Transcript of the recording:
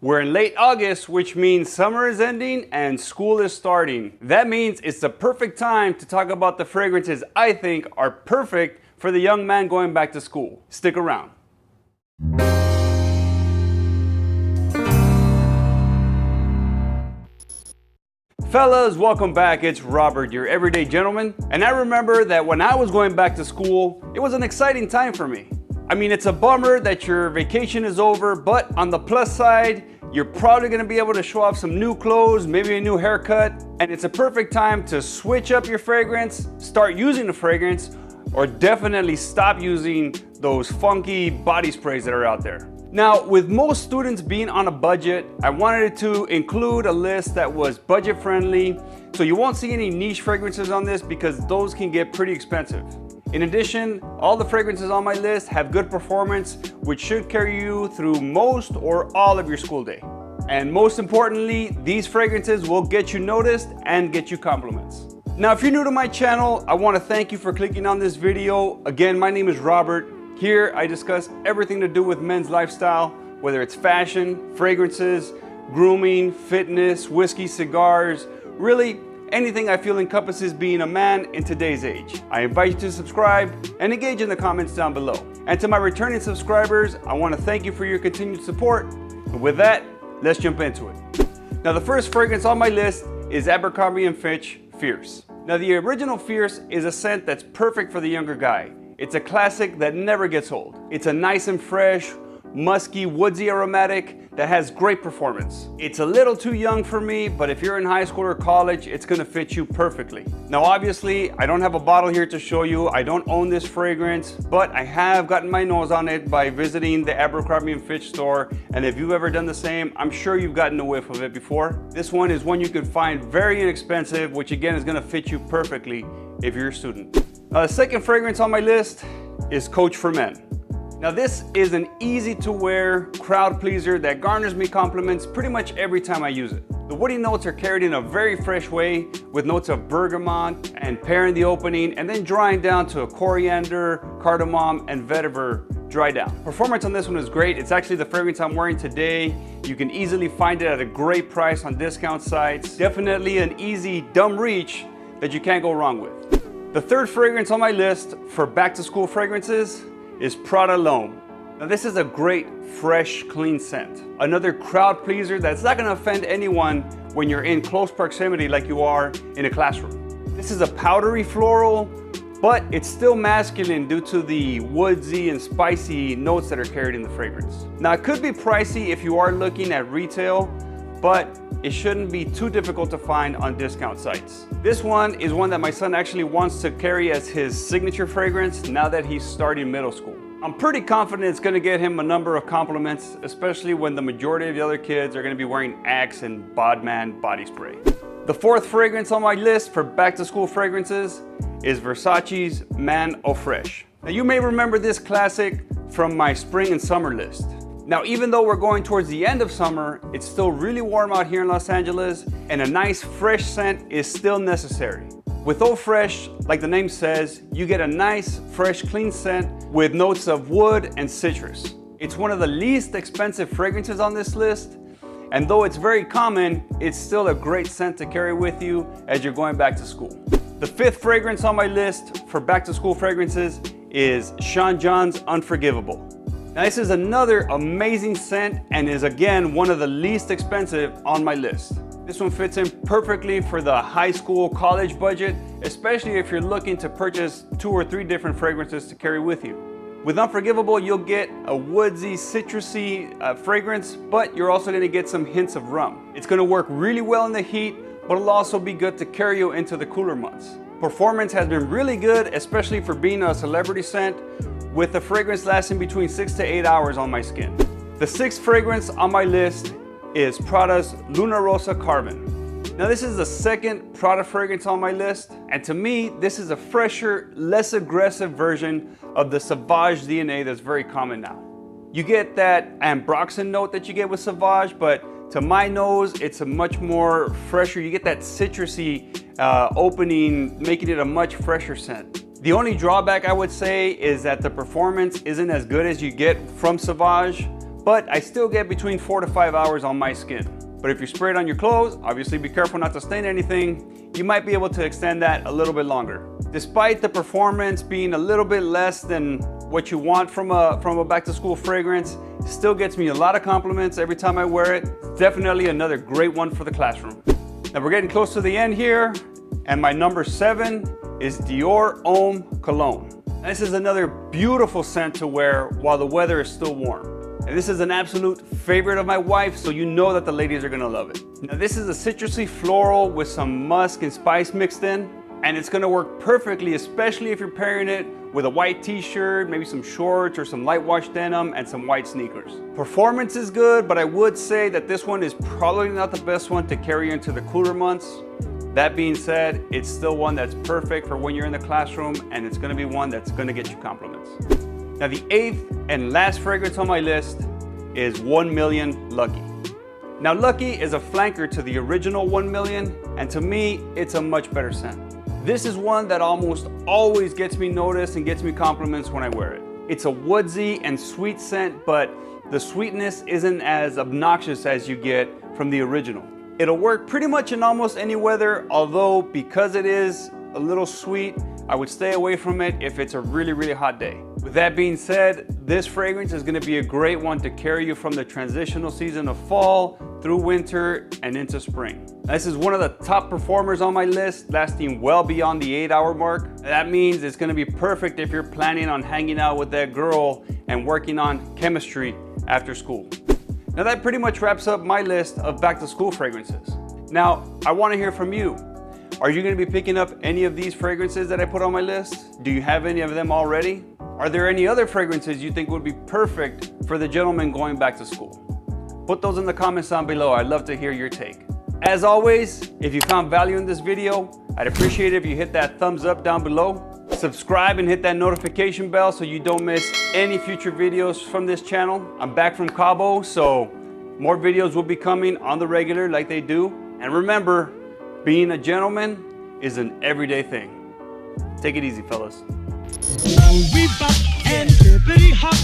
We're in late August, which means summer is ending and school is starting. That means it's the perfect time to talk about the fragrances I think are perfect for the young man going back to school. Stick around. Fellas, welcome back. It's Robert, your everyday gentleman. And I remember that when I was going back to school, it was an exciting time for me. I mean, it's a bummer that your vacation is over, but on the plus side, you're probably gonna be able to show off some new clothes, maybe a new haircut, and it's a perfect time to switch up your fragrance, start using the fragrance, or definitely stop using those funky body sprays that are out there. Now, with most students being on a budget, I wanted to include a list that was budget friendly, so you won't see any niche fragrances on this because those can get pretty expensive. In addition, all the fragrances on my list have good performance, which should carry you through most or all of your school day. And most importantly, these fragrances will get you noticed and get you compliments. Now, if you're new to my channel, I want to thank you for clicking on this video. Again, my name is Robert. Here, I discuss everything to do with men's lifestyle, whether it's fashion, fragrances, grooming, fitness, whiskey, cigars, really anything I feel encompasses being a man in today's age. I invite you to subscribe and engage in the comments down below. And to my returning subscribers, I want to thank you for your continued support. And with that, let's jump into it. Now, the first fragrance on my list is Abercrombie & Fitch Fierce. Now, the original Fierce is a scent that's perfect for the younger guy. It's a classic that never gets old. It's a nice and fresh, musky, woodsy aromatic that has great performance. It's a little too young for me, but if you're in high school or college, it's gonna fit you perfectly. Now, obviously, I don't have a bottle here to show you. I don't own this fragrance, but I have gotten my nose on it by visiting the Abercrombie & Fitch store. And if you've ever done the same, I'm sure you've gotten a whiff of it before. This one is one you can find very inexpensive, which again is gonna fit you perfectly if you're a student. Now, the second fragrance on my list is Coach for Men. Now, this is an easy to wear crowd pleaser that garners me compliments pretty much every time I use it. The woody notes are carried in a very fresh way with notes of bergamot and pear in the opening and then drying down to a coriander, cardamom, and vetiver dry down. Performance on this one is great. It's actually the fragrance I'm wearing today. You can easily find it at a great price on discount sites. Definitely an easy, dumb reach that you can't go wrong with. The third fragrance on my list for back to school fragrances is Prada L'Homme. Now, this is a great, fresh, clean scent. Another crowd pleaser that's not gonna offend anyone when you're in close proximity like you are in a classroom. This is a powdery floral, but it's still masculine due to the woodsy and spicy notes that are carried in the fragrance. Now, it could be pricey if you are looking at retail, but it shouldn't be too difficult to find on discount sites. This one is one that my son actually wants to carry as his signature fragrance now that he's starting middle school. I'm pretty confident it's gonna get him a number of compliments, especially when the majority of the other kids are gonna be wearing Axe and Bodman body spray. The fourth fragrance on my list for back to school fragrances is Versace's All Fresh. Now, you may remember this classic from my spring and summer list. Now, even though we're going towards the end of summer, it's still really warm out here in Los Angeles, and a nice fresh scent is still necessary. With All Fresh, like the name says, you get a nice, fresh, clean scent with notes of wood and citrus. It's one of the least expensive fragrances on this list, and though it's very common, it's still a great scent to carry with you as you're going back to school. The fifth fragrance on my list for back to school fragrances is Sean John's Unforgivable. Now, this is another amazing scent and is again one of the least expensive on my list. This one fits in perfectly for the high school, college budget, especially if you're looking to purchase 2 or 3 different fragrances to carry with you. With Unforgivable, you'll get a woodsy, citrusy fragrance, but you're also gonna get some hints of rum. It's gonna work really well in the heat, but it'll also be good to carry you into the cooler months. Performance has been really good, especially for being a celebrity scent, with the fragrance lasting between 6 to 8 hours on my skin. The sixth fragrance on my list is Prada's Luna Rossa Carbon. Now, this is the second Prada fragrance on my list, and to me, this is a fresher, less aggressive version of the Sauvage DNA that's very common now. You get that ambroxan note that you get with Sauvage, but to my nose, it's a much more fresher. You get that citrusy opening, making it a much fresher scent. The only drawback I would say is that the performance isn't as good as you get from Sauvage, but I still get between 4 to 5 hours on my skin. But if you spray it on your clothes, obviously be careful not to stain anything, you might be able to extend that a little bit longer. Despite the performance being a little bit less than what you want from a back to school fragrance, it still gets me a lot of compliments every time I wear it. It's definitely another great one for the classroom. Now we're getting close to the end here, and my number 7 is Dior Own Cologne. This is another beautiful scent to wear while the weather is still warm. And this is an absolute favorite of my wife, so you know that the ladies are gonna love it. Now this is a citrusy floral with some musk and spice mixed in, and it's gonna work perfectly, especially if you're pairing it with a white t-shirt, maybe some shorts or some light wash denim and some white sneakers. Performance is good, but I would say that this one is probably not the best one to carry into the cooler months. That being said, it's still one that's perfect for when you're in the classroom, and it's gonna be one that's gonna get you compliments. Now the 8th and last fragrance on my list is 1 Million Lucky. Now Lucky is a flanker to the original 1 Million, and to me, it's a much better scent. This is one that almost always gets me noticed and gets me compliments when I wear it. It's a woodsy and sweet scent, but the sweetness isn't as obnoxious as you get from the original. It'll work pretty much in almost any weather, although because it is a little sweet, I would stay away from it if it's a really hot day. With that being said, this fragrance is gonna be a great one to carry you from the transitional season of fall through winter and into spring. This is one of the top performers on my list, lasting well beyond the 8-hour mark. That means it's gonna be perfect if you're planning on hanging out with that girl and working on chemistry after school. Now that pretty much wraps up my list of back to school fragrances. Now, I wanna hear from you. Are you gonna be picking up any of these fragrances that I put on my list? Do you have any of them already? Are there any other fragrances you think would be perfect for the gentleman going back to school? Put those in the comments down below. I'd love to hear your take. As always, if you found value in this video, I'd appreciate it if you hit that thumbs up down below. Subscribe and hit that notification bell so you don't miss any future videos from this channel. I'm back from Cabo, so more videos will be coming on the regular like they do. And remember, being a gentleman is an everyday thing. Take it easy, fellas. We bop and hippity hop.